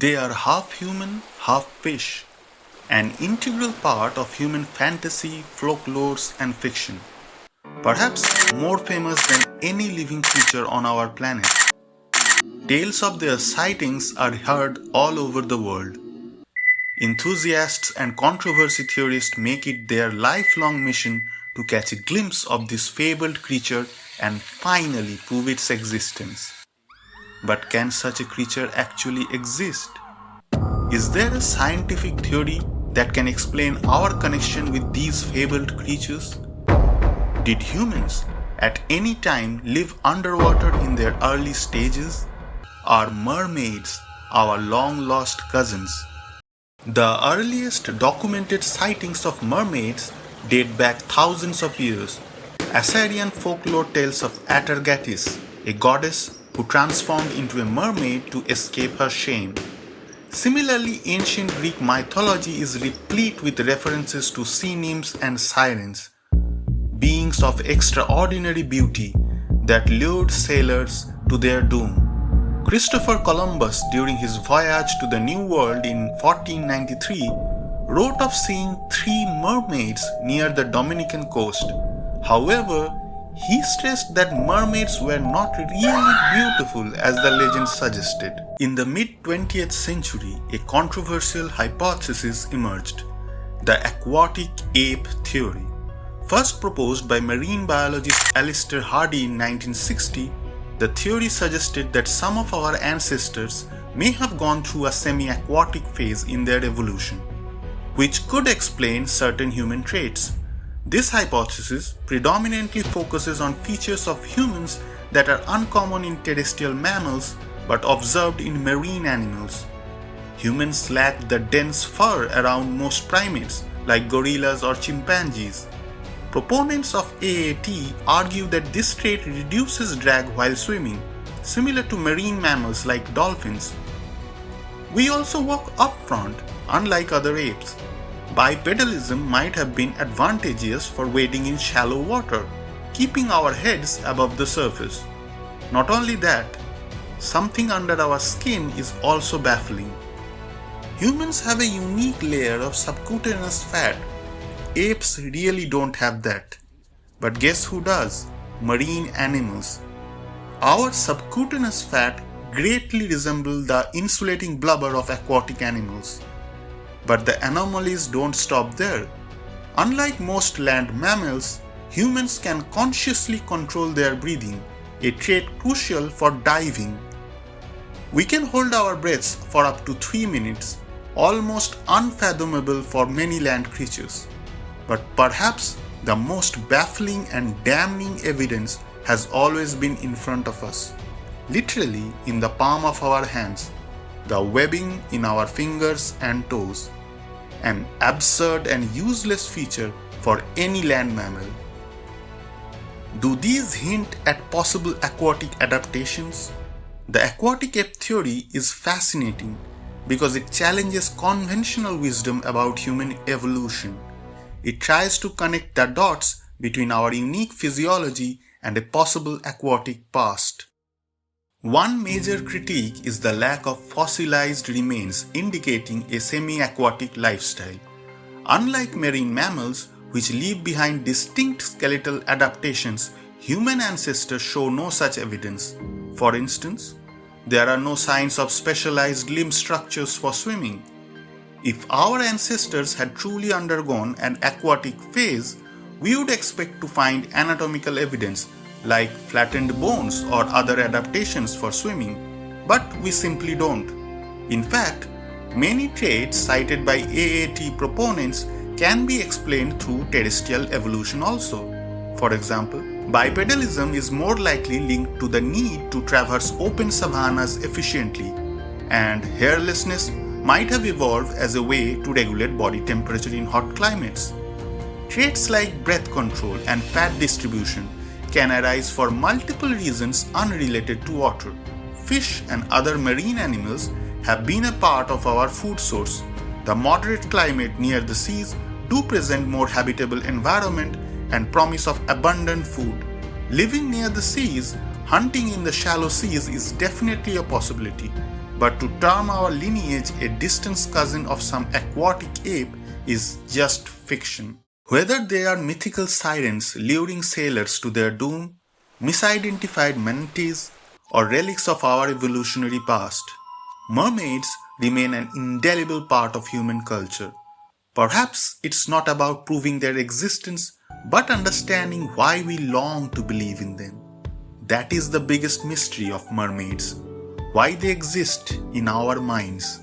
They are half human, half fish, an integral part of human fantasy, folklores, and fiction, perhaps more famous than any living creature on our planet. Tales of their sightings are heard all over the world. Enthusiasts and controversy theorists make it their lifelong mission to catch a glimpse of this fabled creature and finally prove its existence. But can such a creature actually exist? Is there a scientific theory that can explain our connection with these fabled creatures? Did humans at any time live underwater in their early stages? Are mermaids our long-lost cousins? The earliest documented sightings of mermaids date back thousands of years. Assyrian folklore tells of Atargatis, a goddess who transformed into a mermaid to escape her shame. Similarly, ancient Greek mythology is replete with references to sea nymphs and sirens, beings of extraordinary beauty that lured sailors to their doom. Christopher Columbus, during his voyage to the New World in 1493, wrote of seeing 3 mermaids near the Dominican coast. However, he stressed that mermaids were not really beautiful as the legend suggested. In the mid-20th century, a controversial hypothesis emerged: the aquatic ape theory. First proposed by marine biologist Alistair Hardy in 1960, the theory suggested that some of our ancestors may have gone through a semi-aquatic phase in their evolution, which could explain certain human traits. This hypothesis predominantly focuses on features of humans that are uncommon in terrestrial mammals but observed in marine animals. Humans lack the dense fur around most primates, like gorillas or chimpanzees. Proponents of AAT argue that this trait reduces drag while swimming, similar to marine mammals like dolphins. We also walk upfront, unlike other apes. Bipedalism might have been advantageous for wading in shallow water, keeping our heads above the surface. Not only that, something under our skin is also baffling. Humans have a unique layer of subcutaneous fat. Apes really don't have that. But guess who does? Marine animals. Our subcutaneous fat greatly resembles the insulating blubber of aquatic animals. But the anomalies don't stop there. Unlike most land mammals, humans can consciously control their breathing, a trait crucial for diving. We can hold our breaths for up to 3 minutes, almost unfathomable for many land creatures. But perhaps the most baffling and damning evidence has always been in front of us, literally in the palm of our hands, the webbing in our fingers and toes, an absurd and useless feature for any land mammal. Do these hint at possible aquatic adaptations? The aquatic ape theory is fascinating because it challenges conventional wisdom about human evolution. It tries to connect the dots between our unique physiology and a possible aquatic past. One major critique is the lack of fossilized remains indicating a semi-aquatic lifestyle. Unlike marine mammals, which leave behind distinct skeletal adaptations, human ancestors show no such evidence. For instance, there are no signs of specialized limb structures for swimming. If our ancestors had truly undergone an aquatic phase, we would expect to find anatomical evidence like flattened bones or other adaptations for swimming, but we simply don't. In fact, many traits cited by AAT proponents can be explained through terrestrial evolution also. For example, bipedalism is more likely linked to the need to traverse open savannas efficiently, and hairlessness might have evolved as a way to regulate body temperature in hot climates. Traits like breath control and fat distribution can arise for multiple reasons unrelated to water. Fish and other marine animals have been a part of our food source. The moderate climate near the seas do present more habitable environment and promise of abundant food. Living near the seas, hunting in the shallow seas is definitely a possibility. But to term our lineage a distant cousin of some aquatic ape is just fiction. Whether they are mythical sirens luring sailors to their doom, misidentified manatees, or relics of our evolutionary past, mermaids remain an indelible part of human culture. Perhaps it's not about proving their existence, but understanding why we long to believe in them. That is the biggest mystery of mermaids, why they exist in our minds.